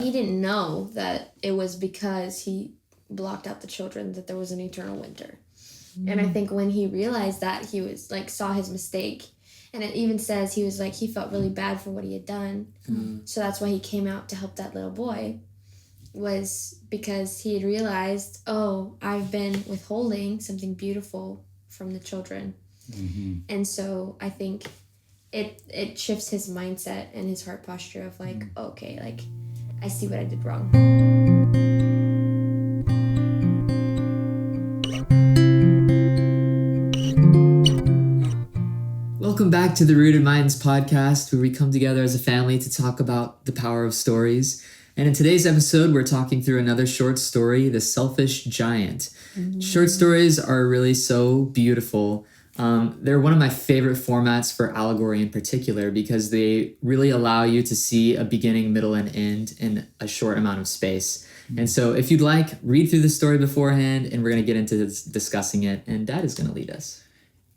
he didn't know that it was because he blocked out the children that there was an eternal winter. And I think when he realized that, he was like, saw his mistake. And it even says he was like, he felt really bad for what he had done. So that's why he came out to help that little boy, was because he had realized, oh, I've been withholding something beautiful from the children. And so I think it shifts his mindset and his heart posture of like, okay, like, I see what I did wrong. Welcome back to the Rooted Minds podcast, where we come together as a family to talk about the power of stories. And in today's episode, we're talking through another short story, The Selfish Giant. Short stories are really so beautiful. They're one of my favorite formats for allegory in particular, because they really allow you to see a beginning, middle, and end in a short amount of space. And so if you'd like, read through the story beforehand, and we're going to get into discussing it, and Dad is going to lead us.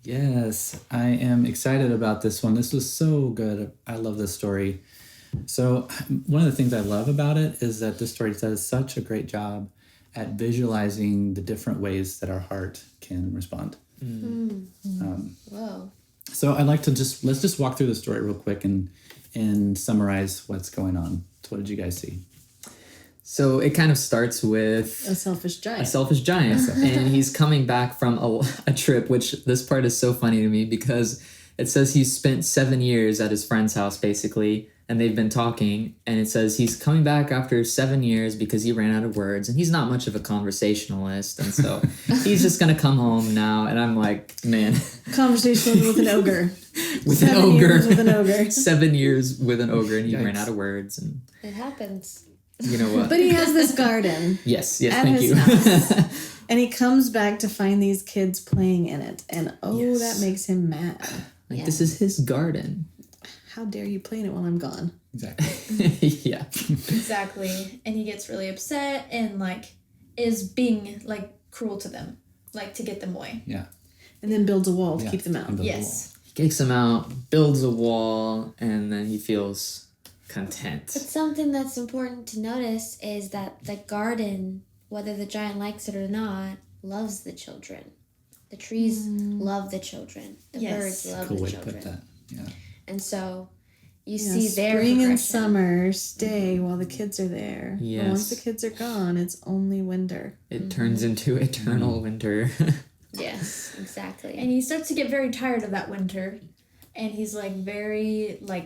Yes, I am excited about this one. This was so good. I love this story. So one of the things I love about it is that this story does such a great job at visualizing the different ways that our heart can respond. Whoa. So I'd like to let's just walk through the story real quick and summarize what's going on. So what did you guys see? So it kind of starts with a selfish giant. And he's coming back from a trip, which this part is so funny to me because it says he's spent 7 years at his friend's house, basically, and they've been talking. And it says he's coming back after 7 years because he ran out of words, and he's not much of a conversationalist. And so he's just going to come home now. And I'm like, man. Conversation with an ogre. With an ogre. 7 7 years years with an ogre. with an ogre, and he Yikes. ran out of words. And It happens. you know what? But he has this garden. Yes, at thank his you. house. And he comes back to find these kids playing in it. And Yes. that makes him mad. Like, this is his garden. How dare you play in it while I'm gone? Exactly. Yeah. Exactly. And he gets really upset and like is being like cruel to them, like to get them away. Yeah. And then builds a wall to keep them out. And build a Yes. He kicks him out, builds a wall, and then he feels content. But something that's important to notice is that the garden, whether the giant likes it or not, loves the children. The trees love the children. The birds love Cool the way children. to put that. Yeah. And so you You know, see their spring and progression. summer stay while the kids are there. Yes. But once the kids are gone, it's only winter. It turns into eternal winter. Yes, exactly. And he starts to get very tired of that winter. And he's like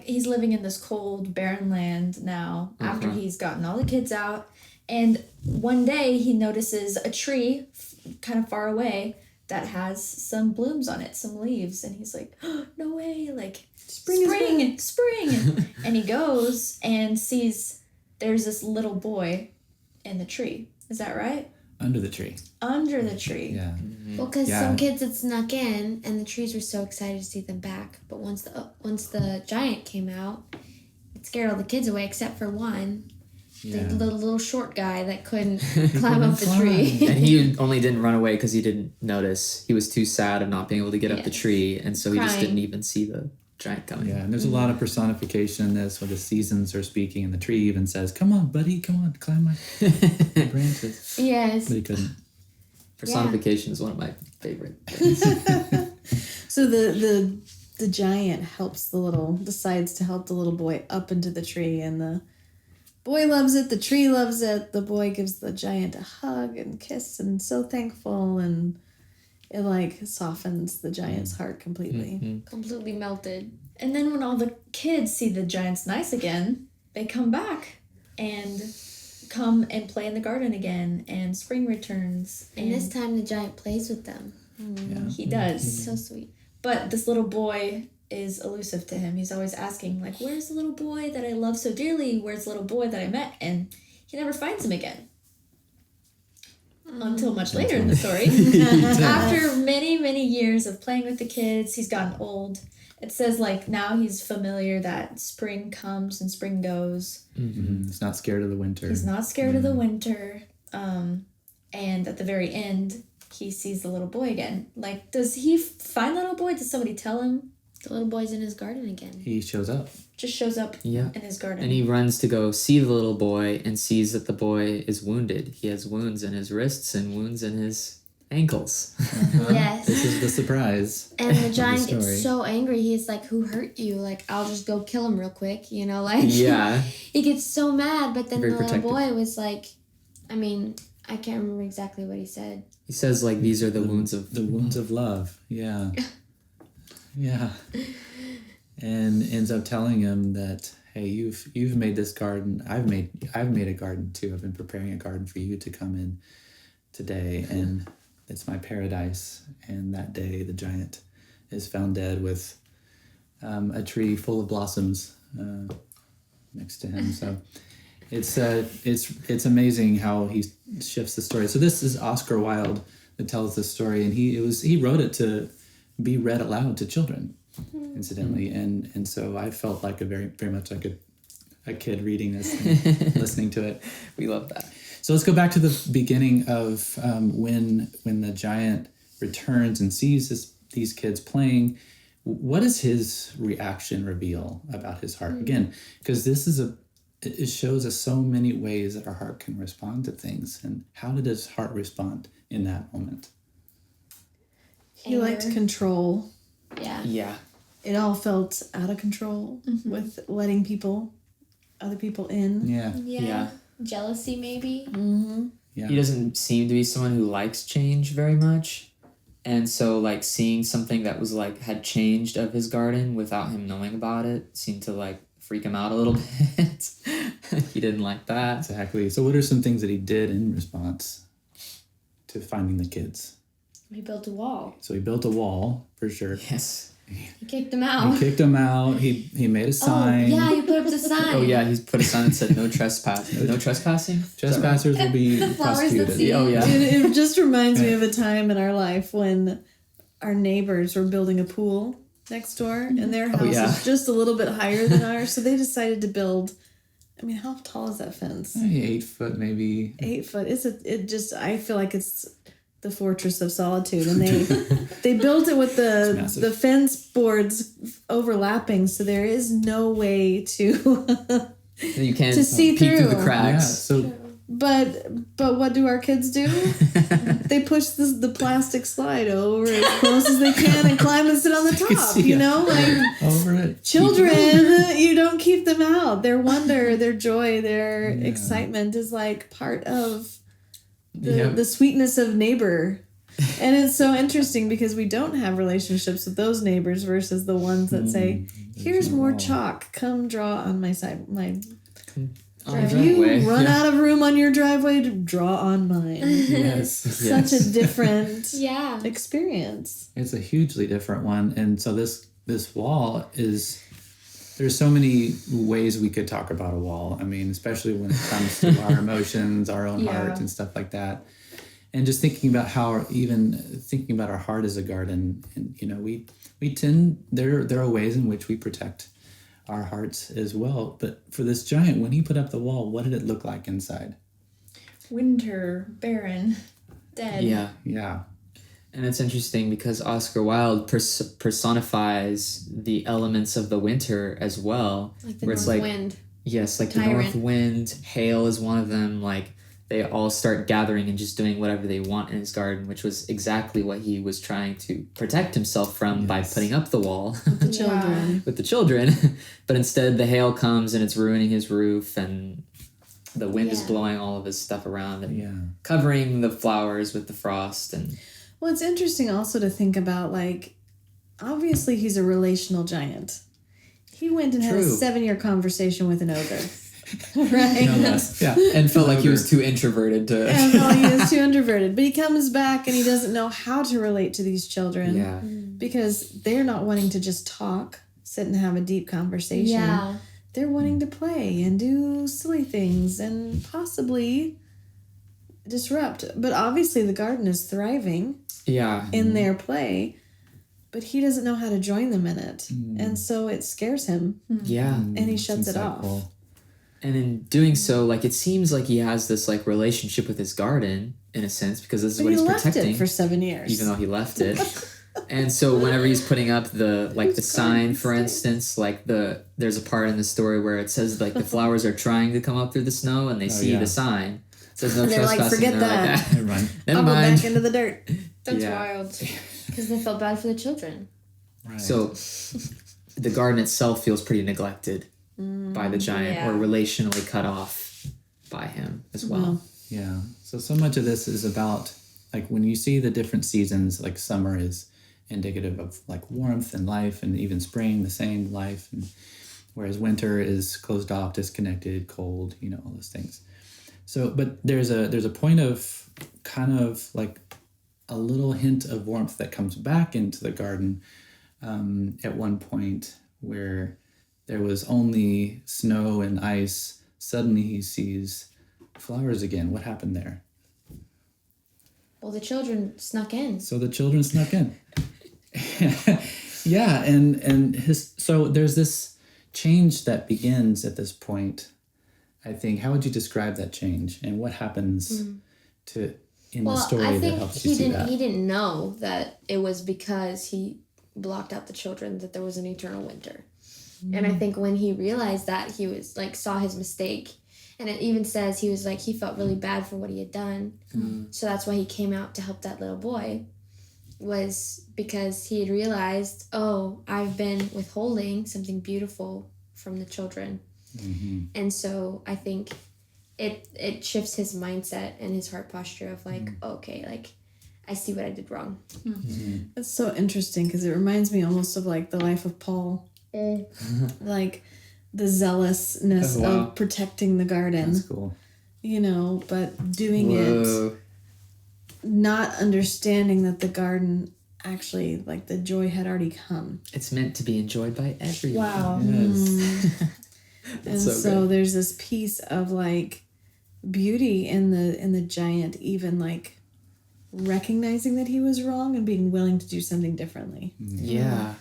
he's living in this cold, barren land now after he's gotten all the kids out. And one day he notices a tree kind of far away that has some blooms on it, some leaves. And he's like, oh, no way, like spring. And he goes and sees there's this little boy in the tree. Is that right? Under the tree. Under the tree. Yeah. Well, because Yeah. some kids had snuck in, and the trees were so excited to see them back. But once the giant came out, it scared all the kids away except for one, the little short guy that couldn't climb up the tree. And he only didn't run away because he didn't notice. He was too sad of not being able to get up the tree, and so he just Crying. didn't even see the giant coming. Yeah, and there's a lot of personification in this where the seasons are speaking, and the tree even says, "Come on, buddy, come on, climb my branches." Yes. But he couldn't. Personification is one of my favorite things. So the giant decides to help the little boy up into the tree, and the boy loves it, the tree loves it, the boy gives the giant a hug and kiss and so thankful, and it like softens the giant's heart completely. Completely melted. And then when all the kids see the giants nice again, they come back and come and play in the garden again, and spring returns. And this time the giant plays with them. Yeah. He does. It's so sweet. But this little boy is elusive to him. He's always asking, like, where's the little boy that I love so dearly? Where's the little boy that I met? And he never finds him again. Until much later in the story. After many, many years of playing with the kids, he's gotten old. It says, like, now he's familiar that spring comes and spring goes. He's not scared of the winter. He's not scared of the winter. And at the very end, he sees the little boy again. Like, does he find the little boy? Does somebody tell him? The little boy's in his garden again. He shows up. Just shows up Yeah. in his garden. And he runs to go see the little boy and sees that the boy is wounded. He has wounds in his wrists and wounds in his ankles. Yes. This is the surprise. And the giant story. gets so angry. He's like, "Who hurt you? Like, I'll just go kill him real quick." You know, like Yeah. he gets so mad. But then Very the little protective. boy was like, I mean, I can't remember exactly what he said. He says, like, these are the wounds of... The wounds of love. Yeah. Yeah. And ends up telling him that, hey, you've made this garden. I've made a garden too. I've been preparing a garden for you to come in today, and it's my paradise. And that day, the giant is found dead with a tree full of blossoms next to him. So it's amazing how he shifts the story. So this is Oscar Wilde that tells this story, and he wrote it to be read aloud to children, incidentally, and so I felt like very much like a kid reading this and listening to it. We love that. So let's go back to the beginning of when the giant returns and sees these kids playing. What does his reaction reveal about his heart? Again, because it shows us so many ways that our heart can respond to things. And how did his heart respond in that moment? He liked Anger. control. Yeah. Yeah. It all felt out of control with letting other people in. Yeah. Yeah. Jealousy, maybe. Mm-hmm. Yeah. He doesn't seem to be someone who likes change very much. And so, like, seeing something that was, like, had changed of his garden without him knowing about it seemed to, like, freak him out a little bit. He didn't like that. Exactly. So what are some things that he did in response to finding the kids? He built a wall. So he built a wall, for sure. Yes. He kicked them out. He kicked them out. He made a sign. Oh, yeah, he put up the sign. Oh, yeah, he's put a sign that said no trespassing. No trespassing? Trespassers will be The flowers that prosecuted. see. Oh, yeah. It just reminds me of a time in our life when our neighbors were building a pool next door, and their house yeah. is just a little bit higher than ours, so they decided to build. I mean, how tall is that fence? 8 foot, maybe. 8 foot. I feel like it's the fortress of solitude, and they built it with massive. the fence boards overlapping, so there is no way to You can't To see peek through the through. Yeah. cracks. So but what do our kids do? They push the plastic slide over as close as they can and climb and sit on the top, see you it. know? Like over it. children, you don't keep them out. Their wonder, their joy, their excitement is like part of the sweetness of neighbor. And it's so interesting because we don't have relationships with those neighbors versus the ones that say, here's more chalk. Come draw on my side. If you run out of room on your driveway, to draw on mine. Yes. Such a different Yeah. experience. It's a hugely different one. And so this wall is, there's so many ways we could talk about a wall. I mean, especially when it comes to our emotions, our own heart and stuff like that. And just thinking about thinking about our heart as a garden, and we tend, there are ways in which we protect our hearts as well. But for this giant, when he put up the wall, what did it look like inside? Winter, barren, dead. Yeah. Yeah. And it's interesting because Oscar Wilde personifies the elements of the winter as well. Like the where north it's like, wind. yes, like Tyrant. the north wind, hail is one of them. Like they all start gathering and just doing whatever they want in his garden, which was exactly what he was trying to protect himself from by putting up the wall The children. with the children. But instead the hail comes and it's ruining his roof, and the wind is Yeah. blowing all of his stuff around and Yeah. covering the flowers with the frost. And Well, it's interesting also to think about, like, obviously he's a relational giant. He went and had a True. 7-year conversation with an ogre. Right? No less. Yeah. and felt like he was too introverted to And well, he is too introverted. But he comes back and he doesn't know how to relate to these children. yeah. Because they're not wanting to just talk, sit and have a deep conversation. Yeah. They're wanting to play and do silly things and possibly disrupt. But obviously the garden is thriving Yeah. in their play, but he doesn't know how to join them in it. And so it scares him Yeah. and he shuts it Insightful. off. And in doing so, like, it seems like he has this, like, relationship with his garden, in a sense, because this is But what he he's left protecting. it for 7 years. Even though he left it. And so whenever he's putting up the sign, for instance, there's a part in the story where it says like the flowers are trying to come up through the snow and they see yeah. the sign. It says no And they're like, trespassing. "Forget They're that. Never mind. Never I'll go mind. back into the dirt." That's Yeah. wild. Because they felt bad for the children. Right. So the garden itself feels pretty neglected by the giant Yeah. or relationally cut off by him as well. Well, Yeah. So much of this is about like when you see the different seasons, like summer is indicative of like warmth and life, and even spring, the same life. And whereas winter is closed off, disconnected, cold, all those things. So, but there's a point of kind of like a little hint of warmth that comes back into the garden at one point where there was only snow and ice. Suddenly he sees flowers again. What happened there? Well, the children snuck in. So the children snuck in. Yeah, so there's this change that begins at this point. I think. How would you describe that change, and what happens in the story I that think helps you see that? he didn't know that it was because he blocked out the children that there was an eternal winter. And I think when he realized that, he was like saw his mistake. And it even says he was like, he felt really bad for what he had done. So that's why he came out to help that little boy, was because he had realized, oh, I've been withholding something beautiful from the children. And so I think it shifts his mindset and his heart posture of like, okay, like I see what I did wrong. that's so interesting because it reminds me almost of like the life of Paul. Like the zealousness Oh, wow. of protecting the garden, That's cool. but doing Whoa. it, not understanding that the garden actually, like the joy had already come. It's meant to be enjoyed by everyone. Wow. Yes. And so so good. there's this piece of like beauty in the giant, even like recognizing that he was wrong and being willing to do something differently. Yeah.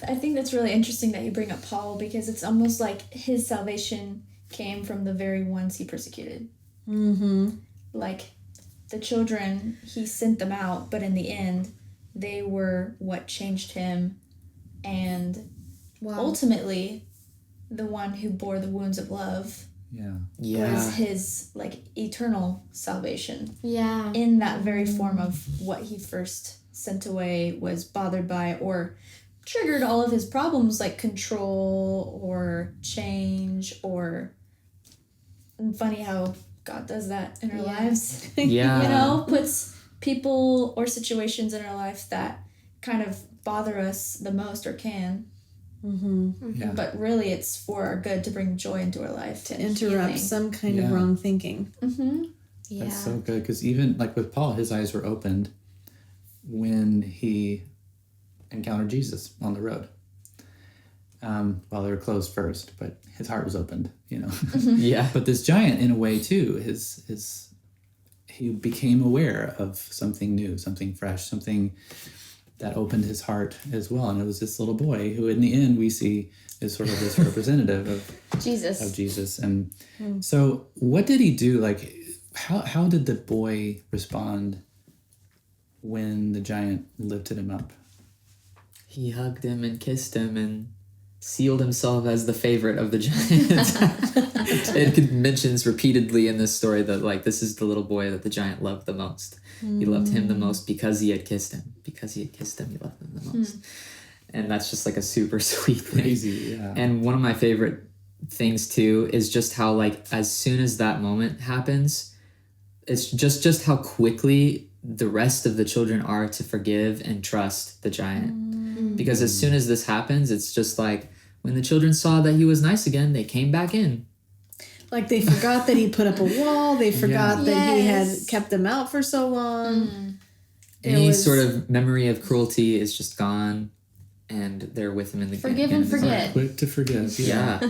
I think that's really interesting that you bring up Paul, because it's almost like his salvation came from the very ones he persecuted. Like the children, he sent them out, but in the end, they were what changed him, and ultimately, the one who bore the wounds of love Yeah. Yeah. was his like eternal salvation. Yeah. In that very form of what he first sent away was bothered by or triggered all of his problems, like control or change, or and funny how God does that in our lives. Yeah. Puts people or situations in our life that kind of bother us the most or can. Yeah. But really it's for our good, to bring joy into our life, To interrupt some kind of Yeah. wrong thinking. Yeah. That's so good, because even like with Paul, his eyes were opened when he encountered Jesus on the road. Well, they were closed first, but his heart was opened, Yeah. But this giant, in a way, too, he became aware of something new, something fresh, something that opened his heart as well. And it was this little boy who, in the end, we see is sort of this representative of Jesus. And so what did he do? Like, how did the boy respond when the giant lifted him up? He hugged him and kissed him and sealed himself as the favorite of the giant. It mentions repeatedly in this story that like this is the little boy that the giant loved the most. He loved him the most because he had kissed him. Because he had kissed him, he loved him the most. And that's just like a super sweet thing. Crazy, yeah. And one of my favorite things too is just how like as soon as that moment happens, it's just how quickly the rest of the children are to forgive and trust the giant. Because as soon as this happens, it's just like when the children saw that he was nice again, they came back in. Like they forgot that he put up a wall. They forgot that he had Yes. kept them out for so long. Any sort of memory of cruelty is just gone, and they're with him in the Forgive again and in the forget. Quick to forgive. Yeah.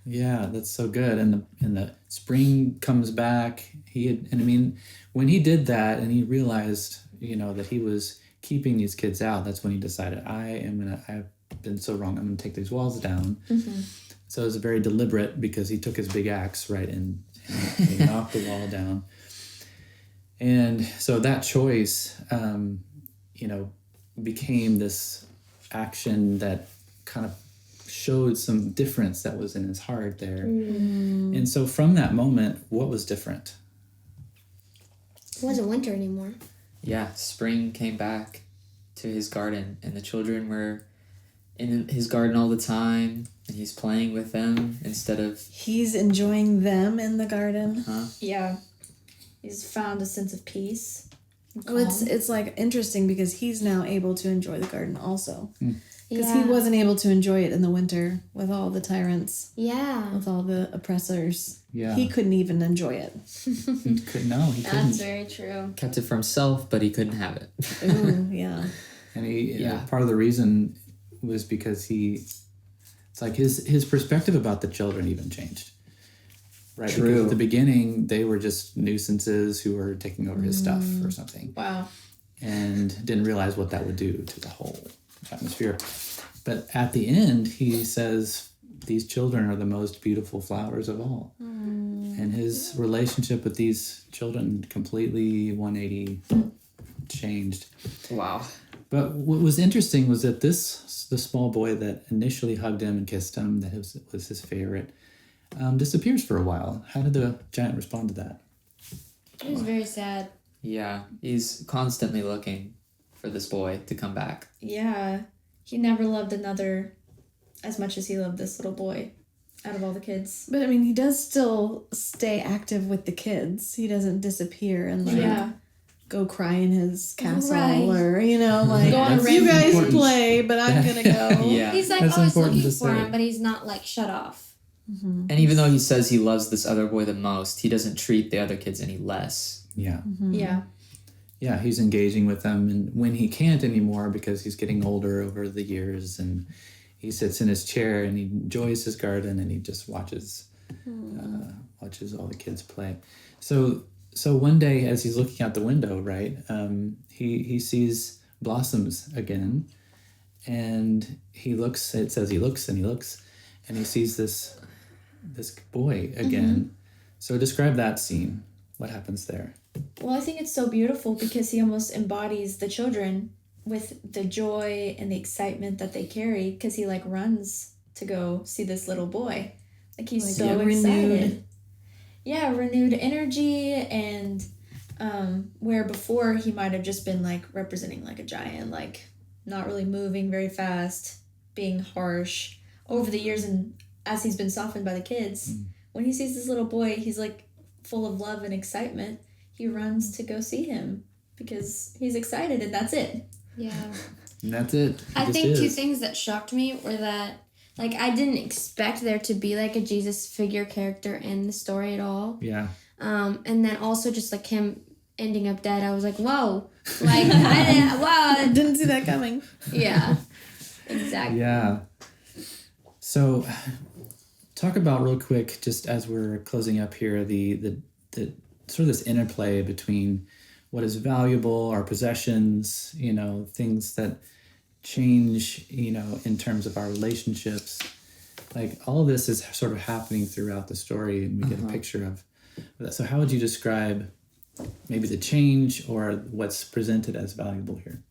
Yeah, that's so good. And the spring comes back. When he did that and he realized, that he was keeping these kids out, that's when he decided, I've been so wrong. I'm gonna take these walls down. So it was very deliberate, because he took his big axe, right, and he knocked the wall down. And so that choice, became this action that kind of showed some difference that was in his heart there. And so from that moment, what was different? It wasn't winter anymore. Yeah, spring came back to his garden, and the children were in his garden all the time, and he's playing with them instead of... He's enjoying them in the garden. Yeah. He's found a sense of peace. Well, it's like interesting because he's now able to enjoy the garden also. Because Yeah. he wasn't able to enjoy it in the winter with all the tyrants, Yeah. with all the oppressors. Yeah. He couldn't even enjoy it. He couldn't. That's Couldn't. very true. Kept it for himself, but he couldn't have it. Ooh, yeah. And he, Yeah. part of the reason was because it's like his perspective about the children even changed. Right. True. Because at the beginning, they were just nuisances who were taking over his stuff or something. Wow. And didn't realize what that would do to the whole atmosphere. But at the end, he says, these children are the most beautiful flowers of all. And his relationship with these children completely 180 changed. Wow. But what was interesting was that the small boy that initially hugged him and kissed him, that was his favorite, disappears for a while. How did the giant respond to that? It was very sad. Yeah, he's constantly looking for this boy to come back. Yeah. He never loved another as much as he loved this little boy out of all the kids. But I mean, he does still stay active with the kids. He doesn't disappear and like Yeah. go cry in his castle Right. or, like, Go on you guys important. play, but I'm going to go. Yeah. He's like That's always important looking to for say. him, but he's not like shut off. And even though he says he loves this other boy the most, he doesn't treat the other kids any less. Yeah. Yeah. Yeah, he's engaging with them. And when he can't anymore because he's getting older over the years, and he sits in his chair and he enjoys his garden and he just watches all the kids play. So one day as he's looking out the window, right, he sees blossoms again, and he looks. It says he looks and he looks, and he sees this boy again. So describe that scene. What happens there? Well, I think it's so beautiful because he almost embodies the children with the joy and the excitement that they carry, because he like runs to go see this little boy. Like he's Like, so yeah, renewed. excited. Yeah, renewed energy, and where before he might have just been like representing like a giant, like not really moving very fast, being harsh over the years, and as he's been softened by the kids, when he sees this little boy, he's like full of love and excitement. He runs to go see him because he's excited, and that's it. Yeah. And that's it. It I just think two is. things that shocked me were that, like, I didn't expect there to be, like, a Jesus figure character in the story at all. Yeah. And then also just, like, him ending up dead. I was like, whoa. Like, I Didn't see that coming. Yeah. Exactly. Yeah. So, talk about real quick, just as we're closing up here, the sort of this interplay between what is valuable, our possessions, things that change, in terms of our relationships. Like all of this is sort of happening throughout the story, and we get a picture of that. So how would you describe maybe the change or what's presented as valuable here?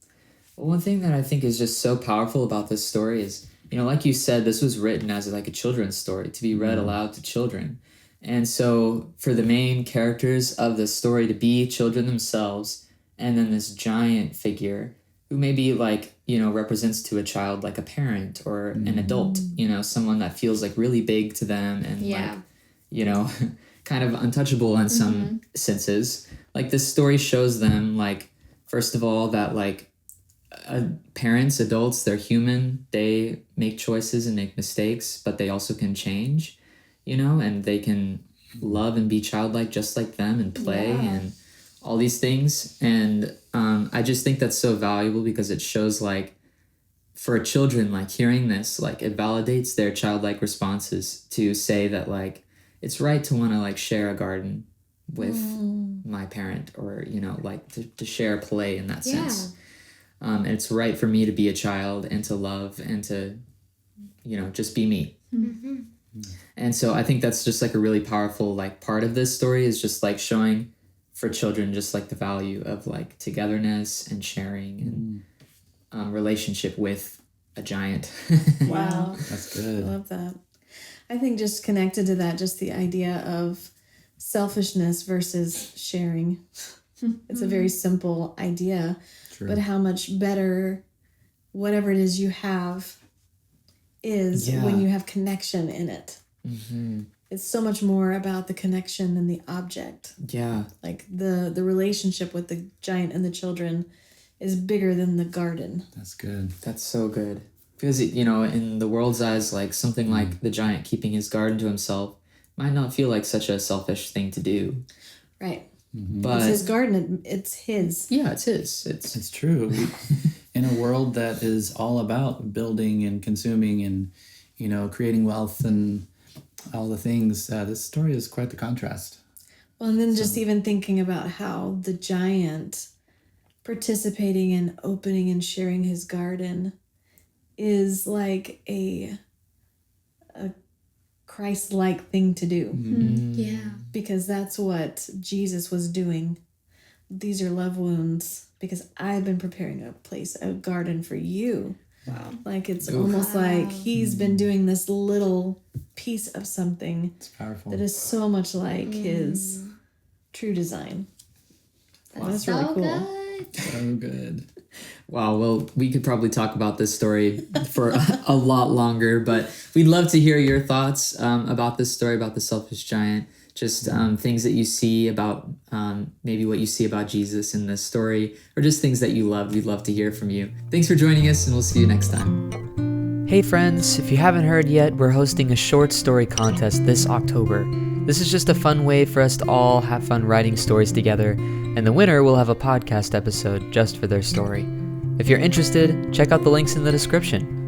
Well, one thing that I think is just so powerful about this story is, like you said, this was written as like a children's story to be read aloud to children. And so for the main characters of the story to be children themselves, and then this giant figure who maybe like, represents to a child like a parent or an adult, someone that feels like really big to them and like, kind of untouchable in some senses. Like this story shows them like, first of all, that like parents, adults, they're human. They make choices and make mistakes, but they also can change, and they can love and be childlike just like them and play and all these things. And I just think that's so valuable because it shows like for children, like hearing this, like it validates their childlike responses to say that like it's right to want to like share a garden with my parent or, like to share play in that sense. And it's right for me to be a child and to love and to, just be me. And so I think that's just like a really powerful like part of this story is just like showing for children just like the value of like togetherness and sharing and relationship with a giant. Wow. That's I good. love that. I think just connected to that, just the idea of selfishness versus sharing. It's a very simple idea, True. but how much better whatever it is you have is when you have connection in it. Mm-hmm. It's so much more about the connection than the object. Yeah. Like the relationship with the giant and the children is bigger than the garden. That's good. That's so good. Because, in the world's eyes, like something like the giant keeping his garden to himself might not feel like such a selfish thing to do. Right. But It's his garden. It's his. yeah, it's his. It's It's true. In a world that is all about building and consuming and, creating wealth and all the things, this story is quite the contrast. Well, and then just even thinking about how the giant participating in opening and sharing his garden is like a Christ-like thing to do, Yeah. because that's what Jesus was doing. These are love wounds because I've been preparing a garden for you. Wow. Like it's Oof. almost like he's been doing this little piece of something It's powerful. that is so much like his true design. That's really so cool. good. So good. wow. Well, we could probably talk about this story for a lot longer, but we'd love to hear your thoughts about this story, about the selfish giant. Just things that you see about maybe what you see about Jesus in this story, or just things that you love. We'd love to hear from you. Thanks for joining us, and we'll see you next time. Hey friends, if you haven't heard yet, we're hosting a short story contest this October. This is just a fun way for us to all have fun writing stories together, and the winner will have a podcast episode just for their story. If you're interested, check out the links in the description.